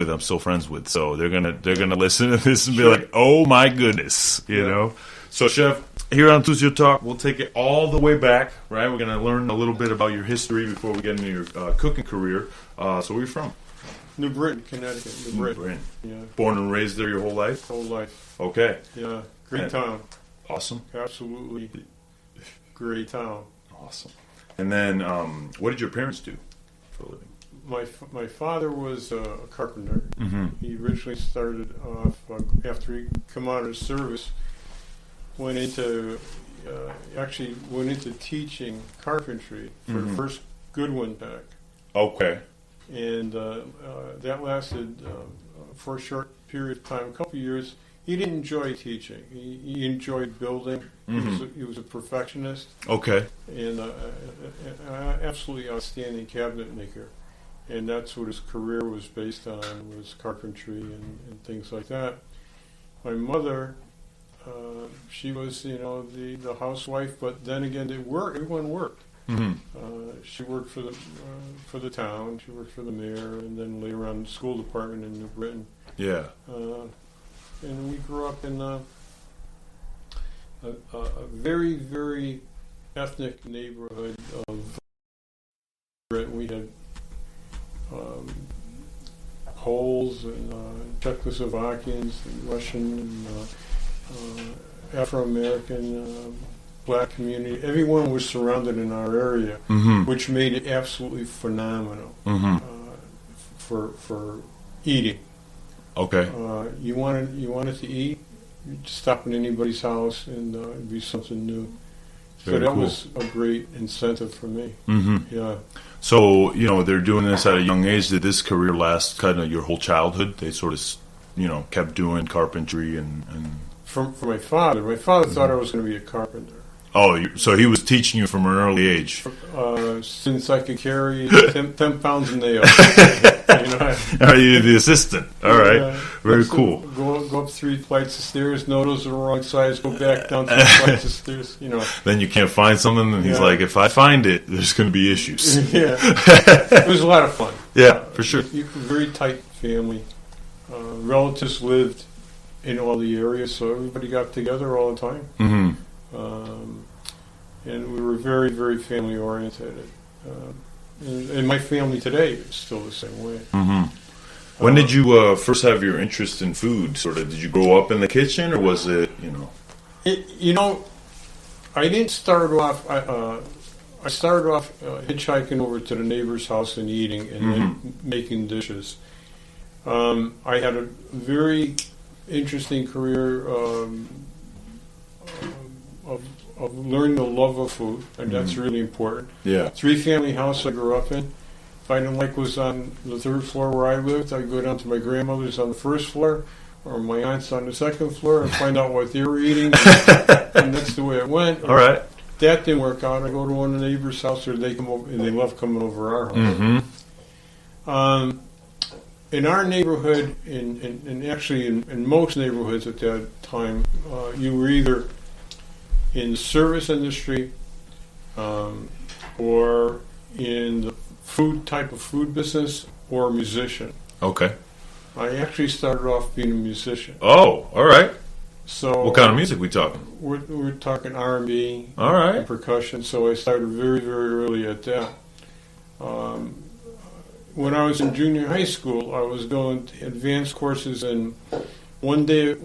I'm still friends with. So they're gonna listen to this and be like, "Oh my goodness," you know. So, Chef, here on Sucio Talk, we'll take it all the way back. Right, we're gonna learn a little bit about your history before we get into your cooking career. So, where are you from? New Britain, Connecticut. New Britain. Yeah. Born and raised there your whole life? Whole life. Okay. Yeah. Great town. Awesome. Absolutely great town. Awesome. And then, what did your parents do for a living? My father was a carpenter. Mm-hmm. He originally started off after he come out of service, went into teaching carpentry for the first Goodwin back. Okay. And that lasted for a short period of time, a couple of years. He didn't enjoy teaching. He enjoyed building. Mm-hmm. He was a perfectionist. Okay. And absolutely outstanding cabinet maker. And that's what his career was based on, was carpentry and things like that. My mother, she was, the housewife, but then again, everyone worked. Mm-hmm. She worked for the town, she worked for the mayor, and then later on the school department in New Britain. Yeah. And we grew up in a very, very ethnic neighborhood of Britain. We had Poles and Czechoslovakians and Russian and Afro-American black community. Everyone was surrounded in our area, which made it absolutely phenomenal for eating. Okay. You wanted to eat, you'd stop in anybody's house and it'd be something new. Very so that cool. was a great incentive for me. Mm-hmm. Yeah. So, they're doing this at a young age. Did this career last kind of your whole childhood? They sort of, kept doing carpentry and... For my father thought I was going to be a carpenter. Oh, so he was teaching you from an early age. Since I could carry 10 pounds of nails. Are you the assistant? All right. Very cool. Go up 3 flights of stairs. No, those are the wrong size. Go back down 3 flights of stairs. Then you can't find something, and he's like, if I find it, there's going to be issues. Yeah. It was a lot of fun. Yeah, for sure. Very tight family. Relatives lived in all the areas, so everybody got together all the time. Mm-hmm. And we were very, very family oriented. And my family today is still the same way. Mm-hmm. When did you first have your interest in food? Sort of, did you grow up in the kitchen, or was it, I didn't start off. I started off hitchhiking over to the neighbor's house and eating, and then making dishes. I had a very interesting career of learning the love of food, and that's really important. Yeah. 3-family house I grew up in. If I didn't like what was on the 3rd floor where I lived, I'd go down to my grandmother's on the 1st floor, or my aunt's on the 2nd floor, and find out what they were eating. And that's the way it went. All right. That didn't work out. I go to one of the neighbor's house, or they come over, and they love coming over our house. Mm-hmm. In our neighborhood, and actually in most neighborhoods at that time, you were either in the service industry or in the type of food business, or a musician. Okay. I actually started off being a musician. Oh, all right. So what kind of music we talking? We're talking R&B, all right, and percussion. So I started very, very early at that. When I was in junior high school, I was doing advanced courses, and one day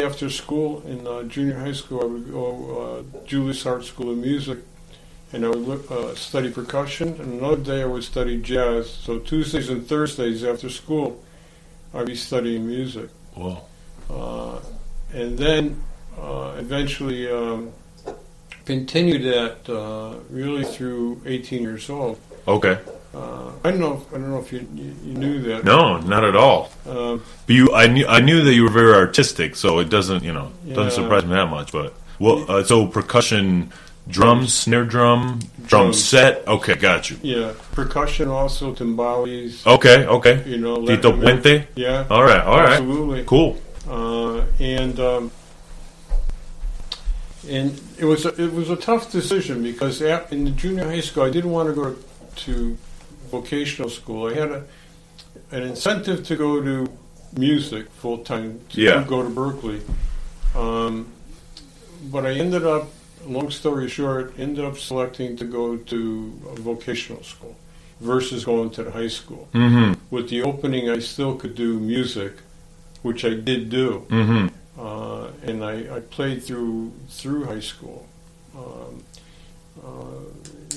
after school in junior high school, I would go Juilliard Art School of Music, and I would study percussion, and another day I would study jazz. So Tuesdays and Thursdays after school, I'd be studying music. Wow. And then eventually continued that really through 18 years old. Okay. I don't know if you knew that. No, not at all. But I knew that you were very artistic, so it doesn't doesn't surprise me that much. But so percussion, drums, snare drum set. Okay, got you. Yeah, percussion also, timbales. Okay. Tito Puente. Yeah. All right. Absolutely. Cool. And it was a tough decision, because in the junior high school I didn't want to go to vocational school. I had an incentive to go to music full time, Yeah. to go to Berkeley. But I ended up, long story short, selecting to go to a vocational school versus going to the high school. Mm-hmm. With the opening, I still could do music, which I did do. Mm-hmm. And I played through high school.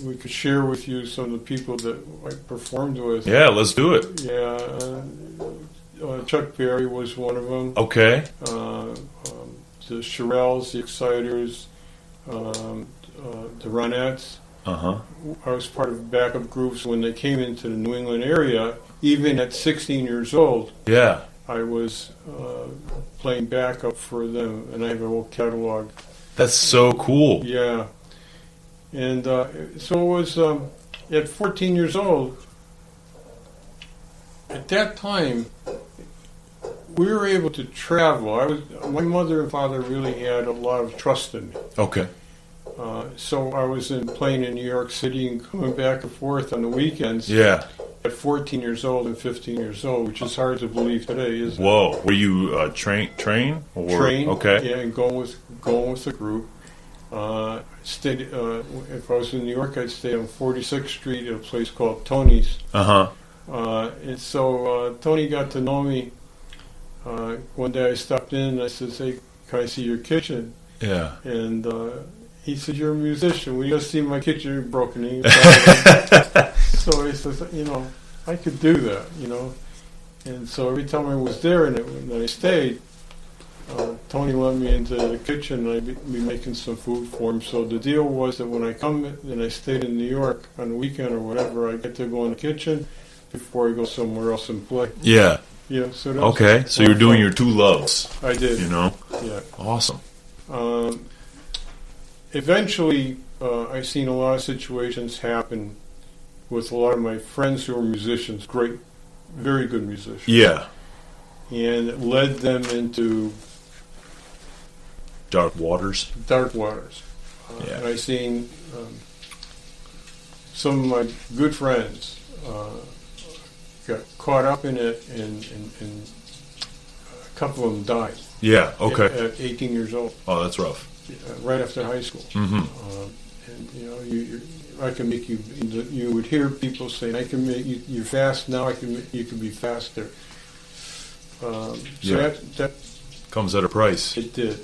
We could share with you some of the people that I performed with. Yeah, let's do it. Yeah, Chuck Berry was one of them. Okay. The Shirelles, the Exciters, the Ronettes. Uh-huh. I was part of backup groups when they came into the New England area. Even at 16 years old, Yeah. I was playing backup for them, and I have a whole catalog. That's so cool. Yeah. And so it was at 14 years old. At that time, we were able to travel. My mother and father really had a lot of trust in me. Okay. So I was playing in New York City and coming back and forth on the weekends. Yeah. At 14 years old and 15 years old, which is hard to believe today, isn't it? Whoa. Were you train or Train, Okay. yeah, and going with the group. Stayed. If I was in New York, I'd stay on 46th Street at a place called Tony's. Uh-huh. And so Tony got to know me. One day I stopped in and I said, "Hey, can I see your kitchen?" Yeah. And he said, "You're a musician. Will you go see my kitchen broken in?" So he says, I could do that, And so every time I was there and I stayed, Tony let me into the kitchen and I'd be making some food for him. So the deal was that when I come and I stayed in New York on the weekend or whatever, I get to go in the kitchen before I go somewhere else and play. Yeah. Yeah. So that's Okay. So you're doing your two loves. I did. Yeah. Awesome. Eventually, I've seen a lot of situations happen with a lot of my friends who are musicians, great, very good musicians. Yeah. And it led them into Dark waters. dark waters. Yeah. And I've seen some of my good friends got caught up in it, and a couple of them died. Yeah. Okay. At 18 years old, Oh, that's rough. right after high school. Mm-hmm. And I can make you. You would hear people saying, "I can make you. You're fast now. You can be faster." So Yeah. that Comes at a price. it did.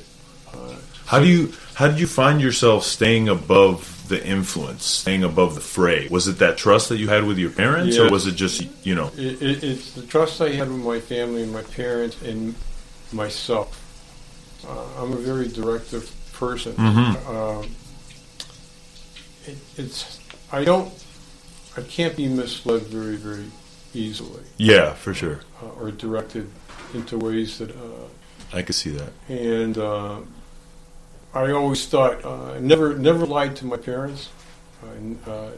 How did you find yourself staying above the influence, staying above the fray? Was it that trust that you had with your parents, or Yes. was it just It's the trust I had with my family and my parents and myself. I'm a very directive person. Mhm. I can't be misled very, very easily Yeah, for sure. or directed into ways that. I could see that. And I always thought never lied to my parents. I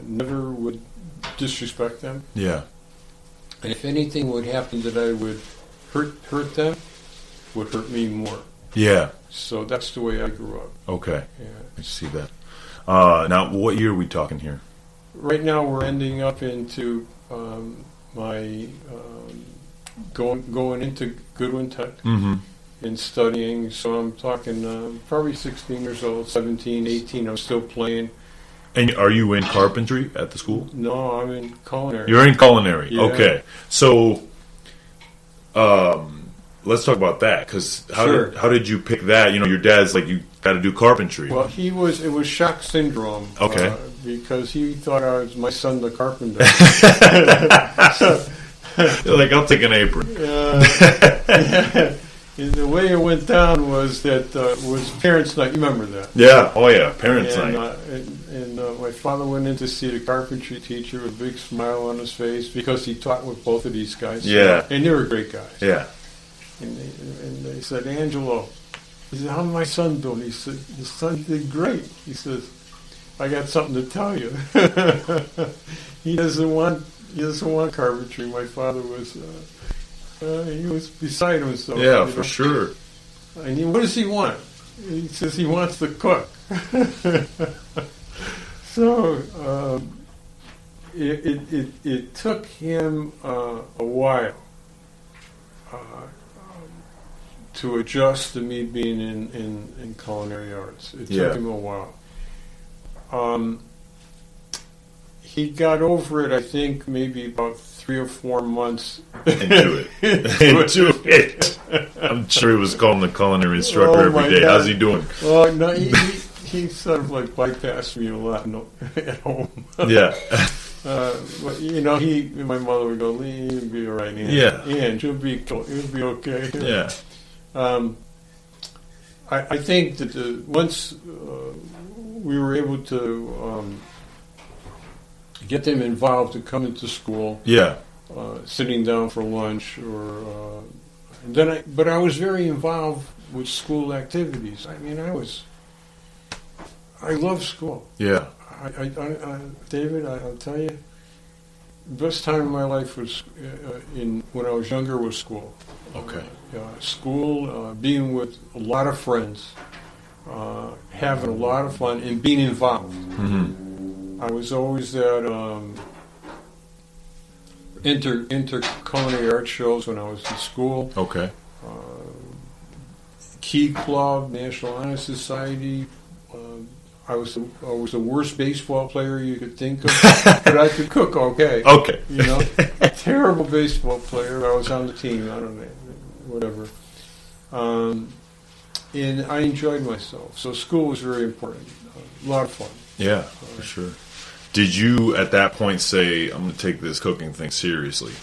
never would disrespect them. Yeah. And if anything would happen that I would hurt them, would hurt me more. Yeah. So that's the way I grew up. Okay. Yeah. I see that. Now, what year are we talking here? Right now, we're ending up into my going into Goodwin Tech Mm-hmm. and studying. So I'm talking probably 16 years old, 17, 18. I'm still playing. And are you in carpentry at the school? No, I'm in culinary. You're in culinary. Yeah. Okay. So, let's talk about that. Because Sure. how did you pick that? Your dad's like, you got to do carpentry. Well, it was shock syndrome. Okay. Because he thought I was my son, the carpenter. You're like, I'll take an apron. And the way it went down was that was parents' night. You remember that? Yeah. Oh, yeah. Parents' And, night. My father went in to see the carpentry teacher with a big smile on his face because he taught with both of these guys. Yeah. And they were great guys. Yeah. And they said, "Angelo," he said, "how's my son doing?" He said, "His son did great." He says, "I got something to tell you." He doesn't want carpentry. My father was he was beside himself. Yeah, for sure. And what does he want? He says he wants to cook. So it took him a while to adjust to me being in culinary arts. It took him a while. He got over it, I think, maybe about 3 or 4 months into it. I'm sure he was calling the culinary instructor every day. God. How's he doing? Oh, no, he sort of like bypassed me a lot at home. Yeah. But my mother would go, "You'll be all right, Ian. Yeah. Ian, you'll be okay." Yeah. I think that once we were able to get them involved to come into school, sitting down for lunch, or but I was very involved with school activities. I mean, I love school. Yeah. David, I'll tell you, the best time of my life was when I was younger was school. Okay. School, being with a lot of friends, having a lot of fun, and being involved. Mm-hmm. I was always at inter culinary art shows when I was in school. Okay. Key Club, National Honor Society. I was the worst baseball player you could think of, but I could cook okay. Okay. Terrible baseball player. I was on the team. I don't know, whatever. And I enjoyed myself. So school was very important. A lot of fun. Yeah, for sure. Did you at that point say, "I'm going to take this cooking thing seriously"?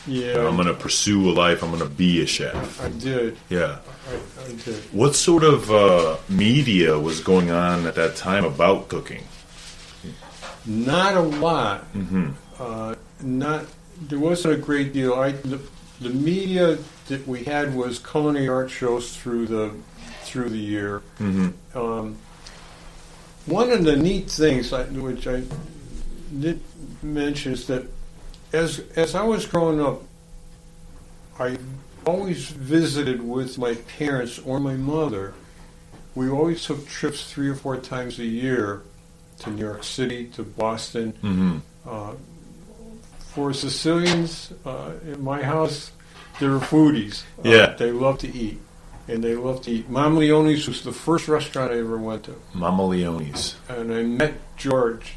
Yeah. I'm going to pursue a life. I'm going to be a chef. I did. Yeah. I did. What sort of media was going on at that time about cooking? Not a lot. Mm-hmm. There wasn't a great deal. The media that we had was culinary art shows through the year. Mm-hmm. One of the neat things which I did mention is that as I was growing up, I always visited with my parents or my mother. We always took trips 3 or 4 times a year to New York City, to Boston. Mm-hmm. For Sicilians, in my house, they were foodies. They love to eat. And they love to eat. Mama Leone's was the first restaurant I ever went to. Mama Leone's. And I met George,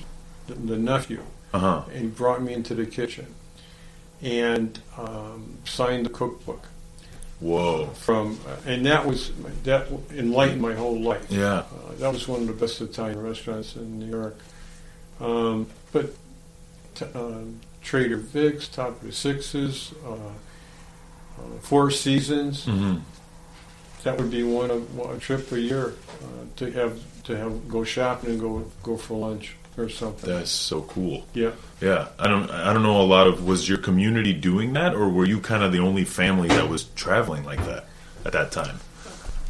the nephew. Uh-huh. And he brought me into the kitchen and signed the cookbook. Whoa! And that enlightened my whole life. Yeah, that was one of the best Italian restaurants in New York. But Trader Vic's, Top of the Sixes, Four Seasons. Mm-hmm. That would be a trip a year to go shopping and go for lunch or something. That's so cool. Yeah. Yeah. I don't know a lot of. Was your community doing that, or were you kind of the only family that was traveling like that at that time?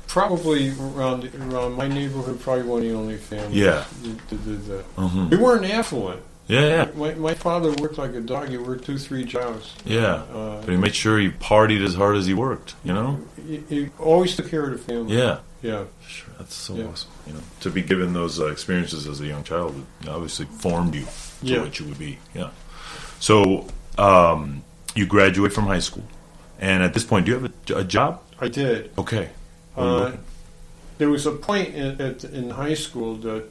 Probably around my neighborhood, probably one of the only families that did that. Mm-hmm. We weren't affluent. Yeah. My father worked like a dog. He worked 2-3 jobs. Yeah. But he made sure he partied as hard as he worked. He always took care of the family. Yeah. Yeah. Sure. That's so awesome. To be given those experiences as a young child obviously formed you to what you would be. Yeah. So you graduate from high school, and at this point, do you have a job? I did. Okay. There was a point in high school that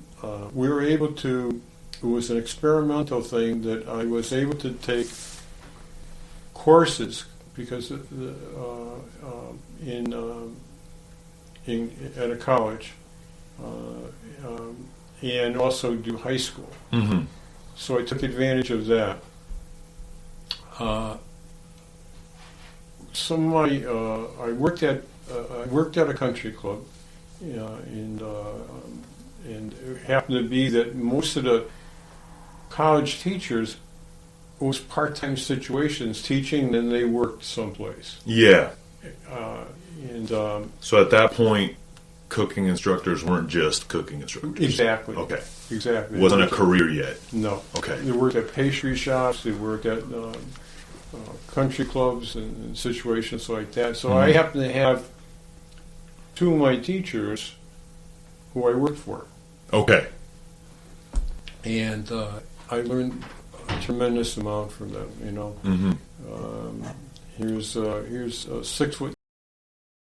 we were able to. It was an experimental thing that I was able to take courses because at a college and also do high school. Mm-hmm. So I took advantage of that. I worked at a country club, and it happened to be that most of the college teachers was part-time situations teaching, then they worked someplace. Yeah. So at that point, cooking instructors weren't just cooking instructors. Exactly. Okay. Exactly. It wasn't a career yet. No. Okay. They worked at pastry shops. They worked at country clubs and situations like that. So I happen to have 2 of my teachers who I worked for. Okay. And I learned tremendous amount for them. Mm-hmm. Here's a 6 foot